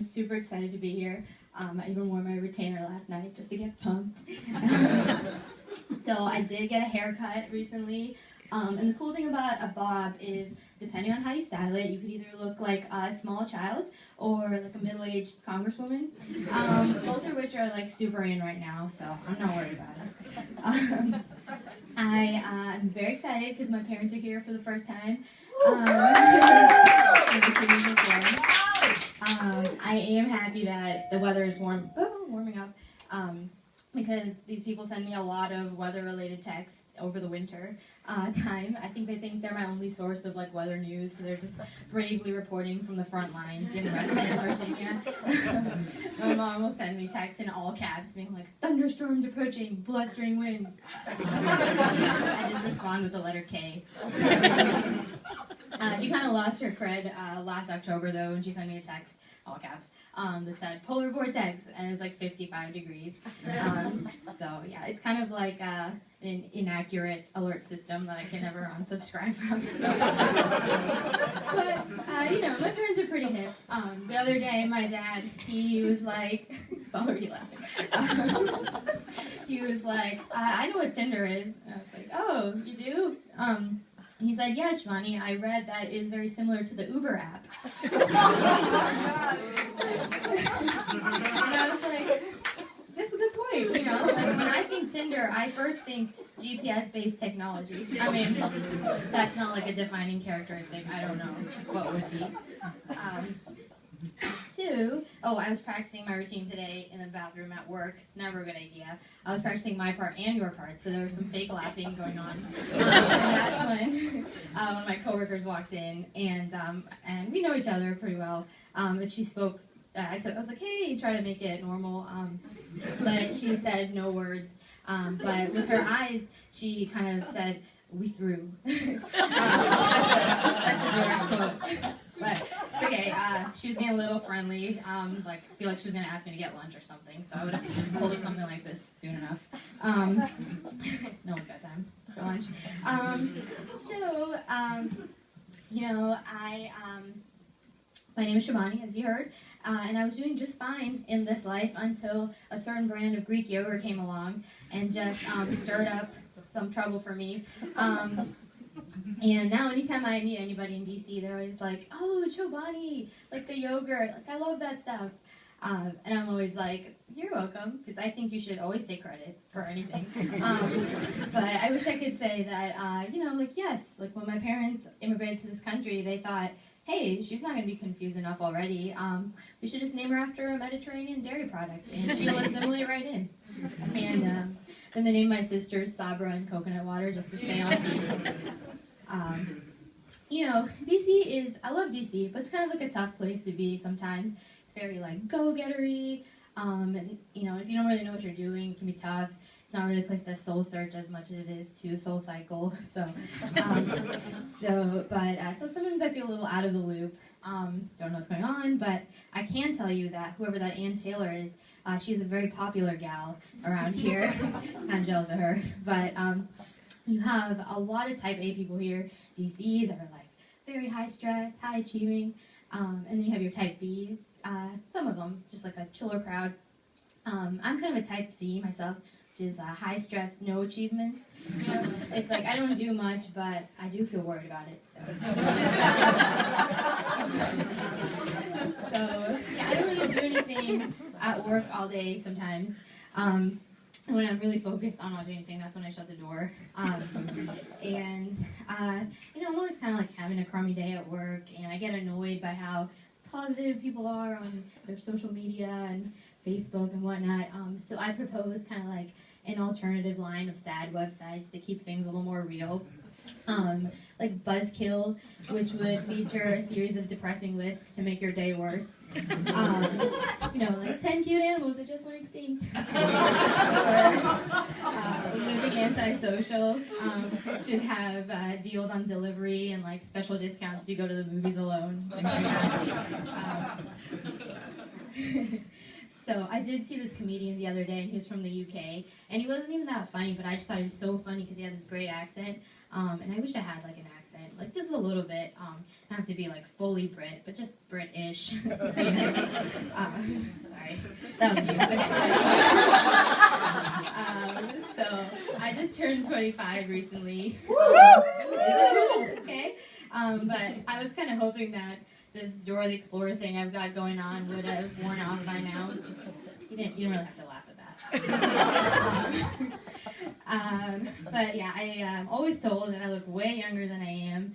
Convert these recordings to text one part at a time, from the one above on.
I'm super excited to be here. I even wore my retainer last night just to get pumped. So I did get a haircut recently. And the cool thing about a bob is, depending on how you style it, you could either look like a small child or like a middle-aged congresswoman, both of which are like super in right now, so I'm not worried about it. I'm very excited because my parents are here for the first time. I am happy that the weather is warming up, because these people send me a lot of weather-related texts over the winter time. I think they think they're my only source of like weather news, so they're just bravely reporting from the front lines in Reston, Virginia. My mom will send me texts in all caps being like, thunderstorms approaching, blustering winds. I just respond with the letter K. She kind of lost her cred last October though when she sent me a text, all caps, that said polar vortex, and it was like 55 degrees. So yeah, it's kind of like an inaccurate alert system that I can never unsubscribe from. But you know, my parents are pretty hip. The other day, my dad, he was like, it's already laughing. He was like, I know what Tinder is. And I was like, oh, you do? He said, yes, Shivani, I read that it is very similar to the Uber app. And I was like, that's a good point, you know? Like, when I think Tinder, I first think GPS-based technology. I mean, that's not like a defining characteristic. I don't know what would be. I was practicing my routine today in the bathroom at work. It's never a good idea. I was practicing my part and your part, so there was some fake laughing going on. And that's when one of my coworkers walked in, and we know each other pretty well. And she spoke. I was like, hey, try to make it normal. But she said no words. But with her eyes, she kind of said, "We threw." That's a direct quote. But it's okay. She was getting a little friendly. Like, I feel like she was going to ask me to get lunch or something, so I would have pulled something like this soon enough. No one's got time for lunch. You know, my name is Shivani, as you heard, and I was doing just fine in this life until a certain brand of Greek yogurt came along and just stirred up some trouble for me. And now anytime I meet anybody in DC, they're always like, oh, Chobani, like the yogurt, like I love that stuff. And I'm always like, you're welcome, because I think you should always take credit for anything. But I wish I could say that, you know, like, yes, like when my parents immigrated to this country, they thought, hey, she's not going to be confused enough already. We should just name her after a Mediterranean dairy product. And she'll assimilate right in. And then they named my sisters Sabra and Coconut Water just to stay on theme. You know, DC is, I love DC, but it's kind of like a tough place to be sometimes. It's very like go-gettery, and you know, if you don't really know what you're doing, it can be tough. It's not really a place to soul search as much as it is to soul cycle. So, so sometimes I feel a little out of the loop. Don't know what's going on, but I can tell you that whoever that Ann Taylor is, she's a very popular gal around here. Kind of jealous of her, but you have a lot of type A people here, DC, that are like very high stress, high achieving, and then you have your type Bs. Some of them, just like a chiller crowd. I'm kind of a type C myself, which is high stress, no achievements. You know, it's like I don't do much, but I do feel worried about it. So, yeah, I don't really do anything at work all day sometimes. When I'm really focused on not doing anything, that's when I shut the door. You know, I'm always kind of like having a crummy day at work, and I get annoyed by how positive people are on their social media and Facebook and whatnot. So I propose kind of like an alternative line of sad websites to keep things a little more real. Like Buzzkill, which would feature a series of depressing lists to make your day worse. You know, like 10 cute animals that just went extinct. Living Antisocial should have deals on delivery and like special discounts if you go to the movies alone. Things like that. So I did see this comedian the other day, and he was from the UK, and he wasn't even that funny, but I just thought he was so funny because he had this great accent, and I wish I had like an accent. accent, like just a little bit. Not have to be like fully Brit, but just British. Sorry, that was me. So I just turned 25 recently. Okay. But I was kind of hoping that this Dora the Explorer thing I've got going on would have worn off by now. You didn't really have to laugh at that. But yeah, I am always told that I look way younger than I am.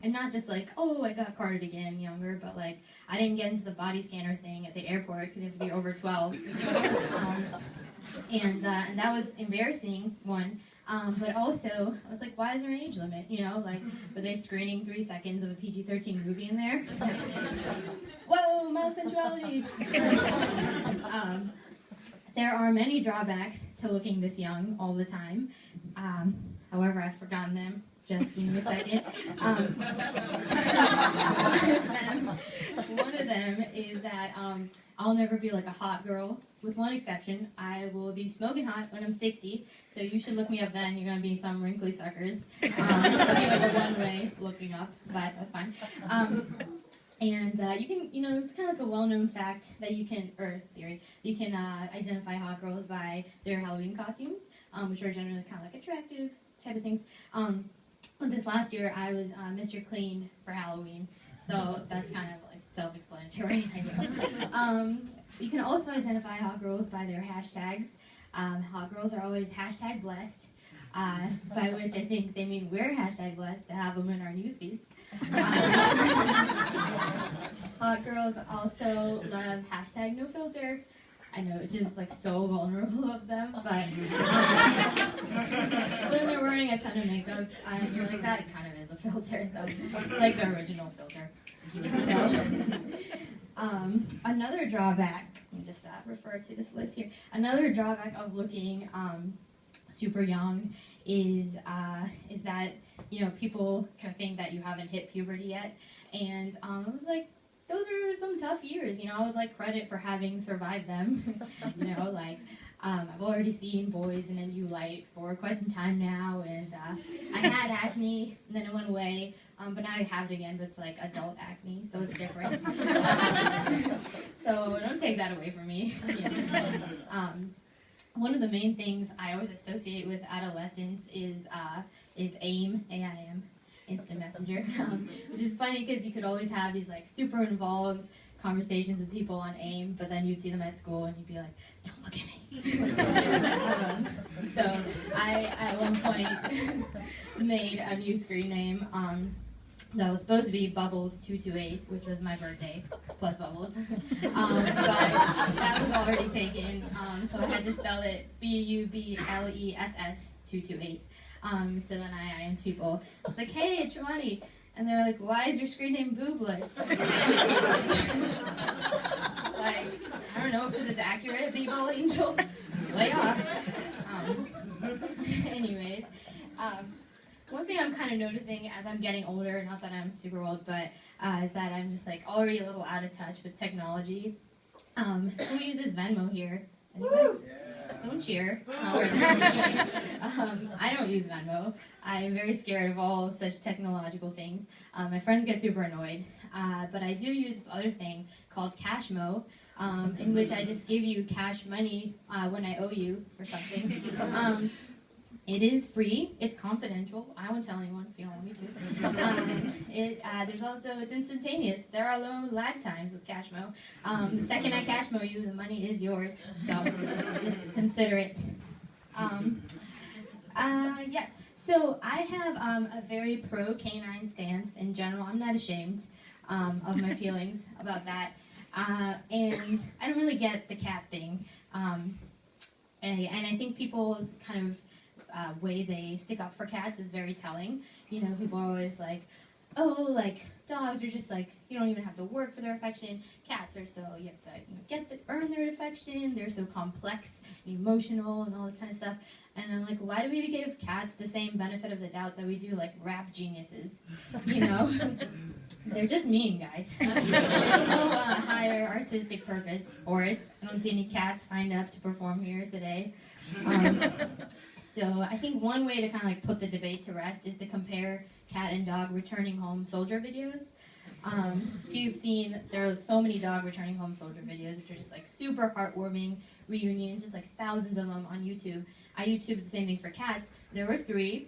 And not just like, oh, I got carded again younger, but like, I didn't get into the body scanner thing at the airport because you have to be over 12. And that was embarrassing, one. But also, I was like, why is there an age limit? You know, like, were they screening 3 seconds of a PG-13 movie in there? Whoa, mild sensuality! There are many drawbacks to looking this young all the time. However, I've forgotten them. Just give me a second. One of them is that I'll never be like a hot girl, with one exception. I will be smoking hot when I'm 60, so you should look me up then. You're going to be some wrinkly suckers. It'll be like a one-way looking up, but that's fine. And you can, you know, it's kind of like a well-known fact that you can, or theory, you can identify hot girls by their Halloween costumes, which are generally kind of like attractive type of things. This last year, I was Mr. Clean for Halloween, so that's kind of like self-explanatory, I guess. You can also identify hot girls by their hashtags. Hot girls are always hashtag blessed, by which I think they mean we're hashtag blessed to have them in our newsfeeds. Hot girls also love hashtag no filter. I know it's just like so vulnerable of them, but when they're wearing a ton of makeup, you're like, that kind of is a filter. So it's like the original filter. So, another drawback, let me just refer to this list here. Another drawback of looking super young is that, you know, people kind of think that you haven't hit puberty yet, and I was like, those are some tough years, you know. I would like credit for having survived them. You know, like I've already seen boys in a new light for quite some time now, and I had acne, and then it went away, but now I have it again, but it's like adult acne, so it's different. So don't take that away from me. Yeah. One of the main things I always associate with adolescence is AIM, A-I-M. Instant Messenger, which is funny because you could always have these like super involved conversations with people on AIM, but then you'd see them at school and you'd be like, don't look at me. So I, at one point, made a new screen name that was supposed to be Bubbles228, which was my birthday, plus Bubbles. But that was already taken, so I had to spell it BUBLESS 228. So then I IM'd people. I was like, hey, Chimani. And they're like, why is your screen name Boobless? Like, I don't know, because it's accurate, B-Ball Angel. Lay off. Anyways, one thing I'm kind of noticing as I'm getting older, not that I'm super old, but is that I'm just like already a little out of touch with technology. Who uses Venmo here? Anybody? Don't cheer. I don't use Venmo. I'm very scared of all such technological things. My friends get super annoyed. But I do use this other thing called Cashmo, in which I just give you cash money when I owe you for something. It is free. It's confidential. I won't tell anyone if you don't want me to. There's also, it's instantaneous. There are low lag times with Cashmo. The second I Cashmo you, the money is yours. So just consider it. Yes. So I have a very pro-canine stance in general. I'm not ashamed of my feelings about that. And I don't really get the cat thing. And I think people's kind of way they stick up for cats is very telling. You know, people are always like, oh, like, dogs are just like, you don't even have to work for their affection. Cats are so, you have to, earn their affection. They're so complex and emotional and all this kind of stuff. And I'm like, why do we give cats the same benefit of the doubt that we do, like, rap geniuses? You know? They're just mean, guys. There's no higher artistic purpose for it. I don't see any cats signed up to perform here today. So I think one way to kind of like put the debate to rest is to compare cat and dog returning home soldier videos. If you've seen, there are so many dog returning home soldier videos, which are just like super heartwarming reunions, just like thousands of them on YouTube. I YouTubed the same thing for cats. There were 3,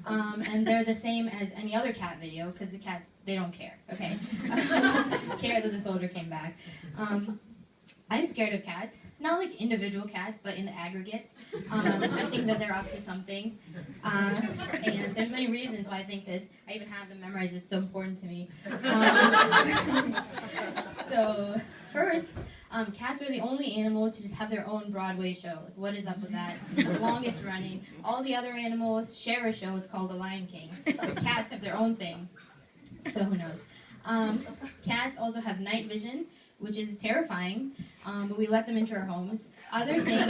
and they're the same as any other cat video because the cats, they don't care, okay? Care that the soldier came back. I'm scared of cats, not like individual cats, but in the aggregate. I think that they're up to something, and there's many reasons why I think this. I even have them memorized, it's so important to me. So first, cats are the only animal to just have their own Broadway show. Like, what is up with that? It's the longest running. All the other animals share a show, it's called The Lion King. But cats have their own thing, so who knows. Cats also have night vision, which is terrifying, but we let them into our homes. Other things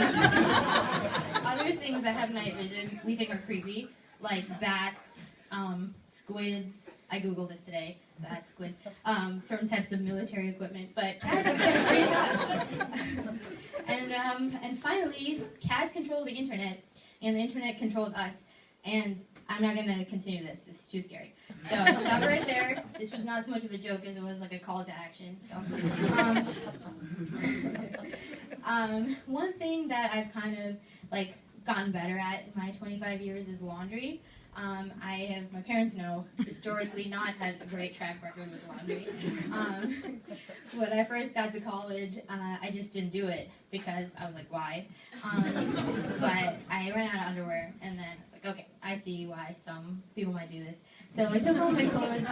that have night vision we think are creepy, like bats, squids. I googled this today. Bats, squids, certain types of military equipment, but cats are very and finally, cats control the internet, and the internet controls us. And I'm not going to continue this. It's too scary. So stop right there. This was not as much of a joke as it was like a call to action. So, one thing that I've kind of like gotten better at in my 25 years is laundry. My parents know, historically not had a great track record with laundry. When I first got to college, I just didn't do it because I was like, why? But I ran out of underwear, and then I was like, okay, I see why some people might do this. So I took all my clothes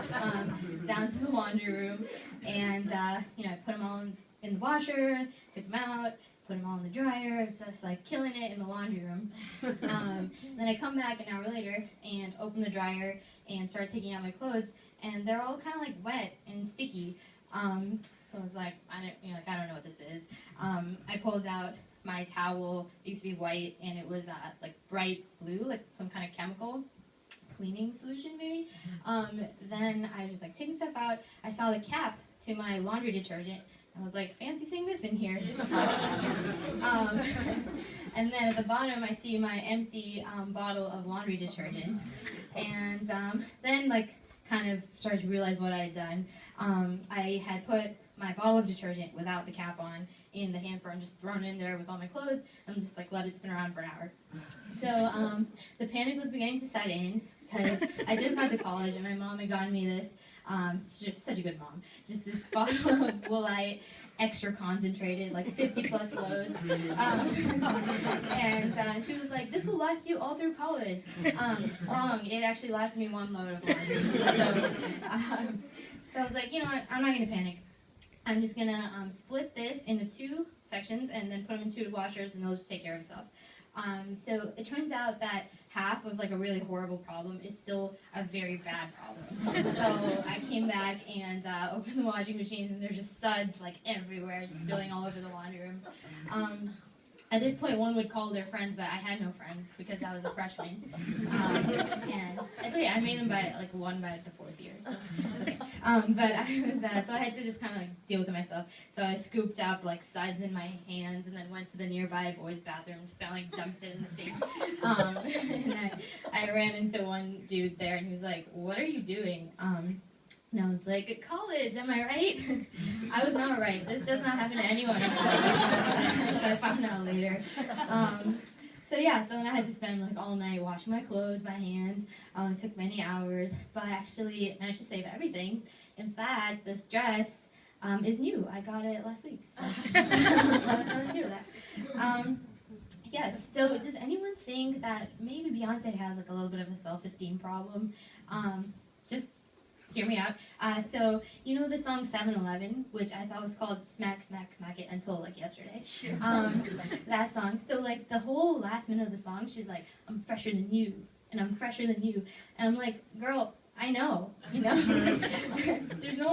down to the laundry room, and I put them all in the washer, took them out, put them all in the dryer. I was just like killing it in the laundry room. Then I come back an hour later and open the dryer and start taking out my clothes, and they're all kind of like wet and sticky. So I was like, I don't know what this is. I pulled out my towel. It used to be white, and it was like bright blue, like some kind of chemical cleaning solution maybe. Then I was just like taking stuff out. I saw the cap to my laundry detergent. I was like, fancy seeing this in here. This is awesome. And then at the bottom, I see my empty bottle of laundry detergent. And then, like, kind of started to realize what I had done. I had put my bottle of detergent without the cap on in the hamper and just thrown it in there with all my clothes and just, like, let it spin around for an hour. So the panic was beginning to set in because I just got to college and my mom had gotten me this. She's just such a good mom. Just this bottle of Woolite, extra concentrated, like 50 plus loads. And she was like, this will last you all through college. Wrong. It actually lasted me 1 load of laundry. So I was like, you know what? I'm not going to panic. I'm just going to split this into 2 sections and then put them in 2 washers and they'll just take care of itself. So it turns out that half of like a really horrible problem is still a very bad problem. So I came back and opened the washing machine and there's just suds like everywhere, just spilling all over the laundry room. At this point, one would call their friends, but I had no friends because I was a freshman. And so yeah, I made them by like 1 by the 4th year. So it's okay. But I was so I had to just kind of like deal with it myself. So I scooped up like suds in my hands and then went to the nearby boys' bathroom, just kind of like dumped it in the sink. And I ran into one dude there, and he was like, "What are you doing?" And I was like, "At college, am I right?" I was not right. This does not happen to anyone. So I found out later. So yeah, so then I had to spend like all night washing my clothes by hand. It took many hours, but I actually managed to save everything. In fact, this dress is new. I got it last week. So that's nothing to do with that. Yes, so does anyone think that maybe Beyonce has like a little bit of a self-esteem problem? Just hear me out. So, you know the song 7-Eleven, which I thought was called Smack, Smack, Smack It until, like, yesterday? That song. So, like, the whole last minute of the song, she's like, I'm fresher than you, and I'm fresher than you. And I'm like, girl, I know, you know? There's no